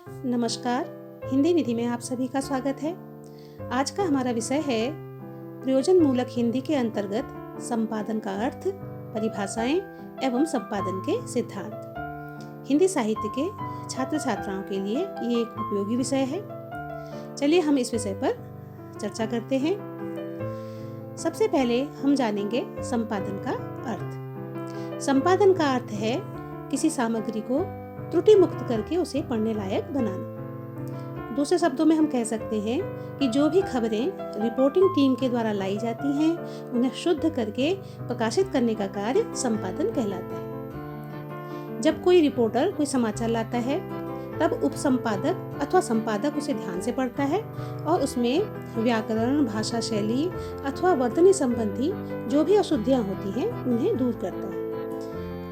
नमस्कार, हिंदी निधि में आप सभी का स्वागत है। आज का हमारा विषय है प्रयोजन मूलक हिंदी के अंतर्गत संपादन का अर्थ, परिभाषाएं एवं संपादन के सिद्धांत। हिंदी साहित्य के छात्र छात्राओं के लिए ये एक उपयोगी विषय है। चलिए हम इस विषय पर चर्चा करते हैं। सबसे पहले हम जानेंगे संपादन का अर्थ। संपादन का अर्थ है किसी सामग्री को त्रुटि मुक्त करके उसे पढ़ने लायक बनाना। दूसरे शब्दों में हम कह सकते हैं कि जो भी खबरें रिपोर्टिंग टीम के द्वारा लाई जाती हैं, उन्हें शुद्ध करके प्रकाशित करने का कार्य संपादन कहलाता है। जब कोई रिपोर्टर कोई समाचार लाता है, तब उपसंपादक अथवा संपादक उसे ध्यान से पढ़ता है और उसमें व्याकरण, भाषा शैली अथवा वर्तनी संबंधी जो भी अशुद्धियां होती हैं, उन्हें दूर करता है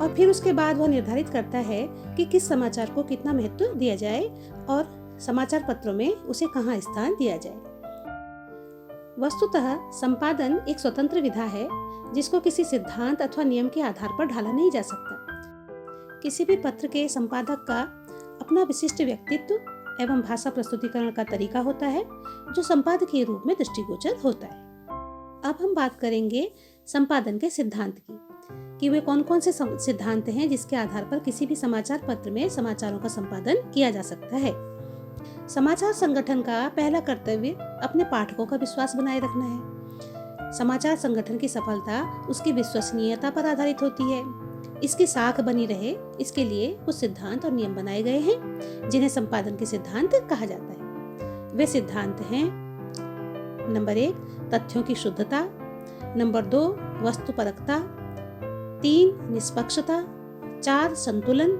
और फिर उसके बाद वह निर्धारित करता है कि किस समाचार को कितना महत्व दिया जाए और समाचार पत्रों में उसे कहाँ स्थान दिया जाए। वस्तुतः संपादन एक स्वतंत्र विधा है जिसको किसी सिद्धांत अथवा नियम के आधार पर ढाला नहीं जा सकता। किसी भी पत्र के संपादक का अपना विशिष्ट व्यक्तित्व एवं भाषा प्रस्तुतिकरण का तरीका होता है जो संपादकीय रूप में दृष्टिगोचर होता है। अब हम बात करेंगे संपादन के सिद्धांत की कि वे कौन कौन से सिद्धांत हैं जिसके आधार पर किसी भी समाचार पत्र में समाचारों का संपादन किया जा सकता है। समाचार संगठन का पहला कर्तव्य अपने पाठकों का विश्वास बनाए रखना है। समाचार संगठन की सफलता उसकी विश्वसनीयता पर आधारित होती है। इसकी साख बनी रहे, इसके लिए कुछ सिद्धांत और नियम बनाए गए हैं जिन्हें संपादन के सिद्धांत कहा जाता है। वे सिद्धांत हैं: नंबर 1 तथ्यों की शुद्धता, नंबर 2 वस्तुपरकता, 3 निष्पक्षता, 4 संतुलन,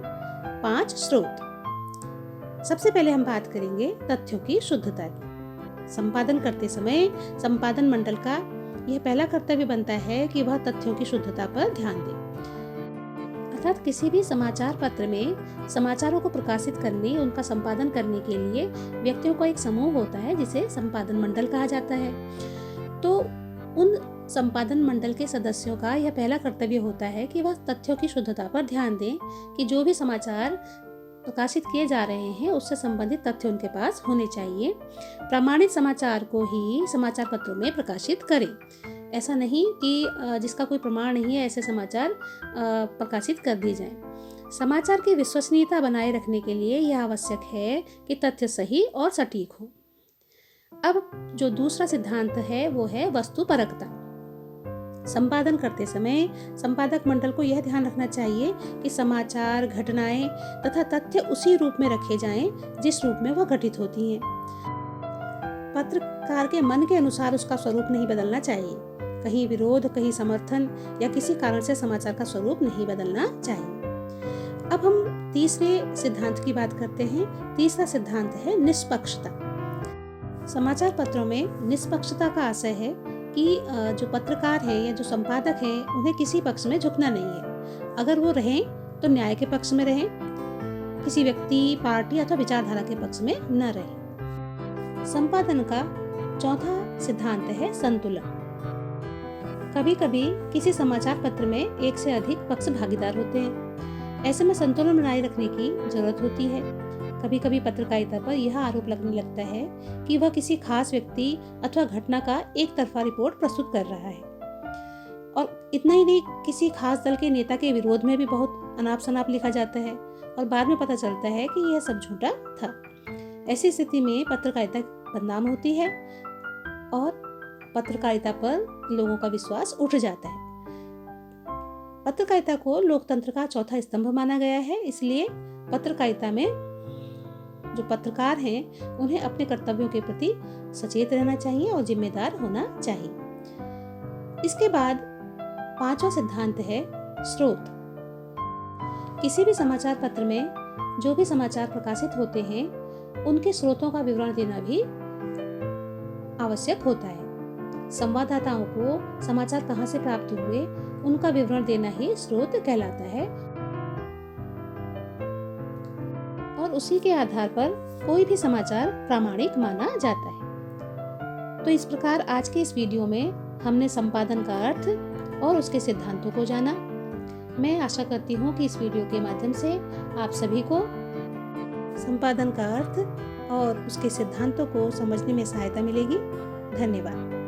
5 स्रोत। सबसे पहले हम बात करेंगे तथ्यों की शुद्धता की। संपादन करते समय संपादन मंडल का यह पहला कर्तव्य बनता है कि वह तथ्यों की शुद्धता पर ध्यान दे। अर्थात किसी भी समाचार पत्र में समाचारों को प्रकाशित करने, उनका संपादन करने के लिए व्यक्तियों का एक समूह होता है जिसे संपादन मंडल कहा जाता है। तो उन संपादन मंडल के सदस्यों का यह पहला कर्तव्य होता है कि वह तथ्यों की शुद्धता पर ध्यान दें कि जो भी समाचार प्रकाशित किए जा रहे हैं उससे संबंधित तथ्य उनके पास होने चाहिए। प्रमाणित समाचार को ही समाचार पत्रों में प्रकाशित करें। ऐसा नहीं कि जिसका कोई प्रमाण नहीं है ऐसे समाचार प्रकाशित कर दिए जाएं। समाचार की विश्वसनीयता बनाए रखने के लिए यह आवश्यक है कि तथ्य सही और सटीक हो। अब जो दूसरा सिद्धांत है वो है वस्तुपरकता। संपादन करते समय संपादक मंडल को यह ध्यान रखना चाहिए कि समाचार, घटनाएं तथा तथ्य उसी रूप में रखे जाएं जिस रूप में वह घटित होती हैं। पत्रकार के मन के अनुसार उसका स्वरूप नहीं बदलना चाहिए। कहीं विरोध, कहीं समर्थन या किसी कारण से समाचार का स्वरूप नहीं बदलना चाहिए। अब हम तीसरे सिद्धांत की बात करते हैं। तीसरा सिद्धांत है निष्पक्षता। समाचार पत्रों में निष्पक्षता का आशय है कि जो पत्रकार हैं या जो संपादक हैं उन्हें किसी पक्ष में झुकना नहीं है। अगर वो रहें तो न्याय के पक्ष में रहें, किसी व्यक्ति, पार्टी अथवा विचारधारा के पक्ष में न रहें। संपादन का चौथा सिद्धांत है संतुलन। कभी कभी किसी समाचार पत्र में एक से अधिक पक्ष भागीदार होते हैं। ऐसे में संतुलन बनाए रखने की जरूरत होती है। कभी कभी पत्रकारिता पर यह आरोप लगने लगता है कि वह किसी खास व्यक्ति अथवा घटना का एक तरफा रिपोर्ट प्रस्तुत कर रहा है। और इतना ही नहीं, किसी खास दल के नेता के विरोध में भी बहुत अनाप शनाप लिखा जाता है और बाद में पता चलता है कि यह सब झूठा था। ऐसी स्थिति में पत्रकारिता बदनाम होती है और पत्रकारिता पर लोगों का विश्वास उठ जाता है। पत्रकारिता को लोकतंत्र का चौथा स्तंभ माना गया है, इसलिए पत्रकारिता में जो पत्रकार हैं उन्हें अपने कर्तव्यों के प्रति सचेत रहना चाहिए और जिम्मेदार होना चाहिए। इसके बाद पांचवा सिद्धांत है स्रोत। किसी भी समाचार पत्र में जो भी समाचार प्रकाशित होते हैं उनके स्रोतों का विवरण देना भी आवश्यक होता है। संवाददाताओं को समाचार कहां से प्राप्त हुए उनका विवरण देना ही स्रोत कहलाता है और उसी के आधार पर कोई भी समाचार प्रामाणिक माना जाता है। तो इस प्रकार आज के इस वीडियो में हमने संपादन का अर्थ और उसके सिद्धांतों को जाना। मैं आशा करती हूँ कि इस वीडियो के माध्यम से आप सभी को संपादन का अर्थ और उसके सिद्धांतों को समझने में सहायता मिलेगी। धन्यवाद।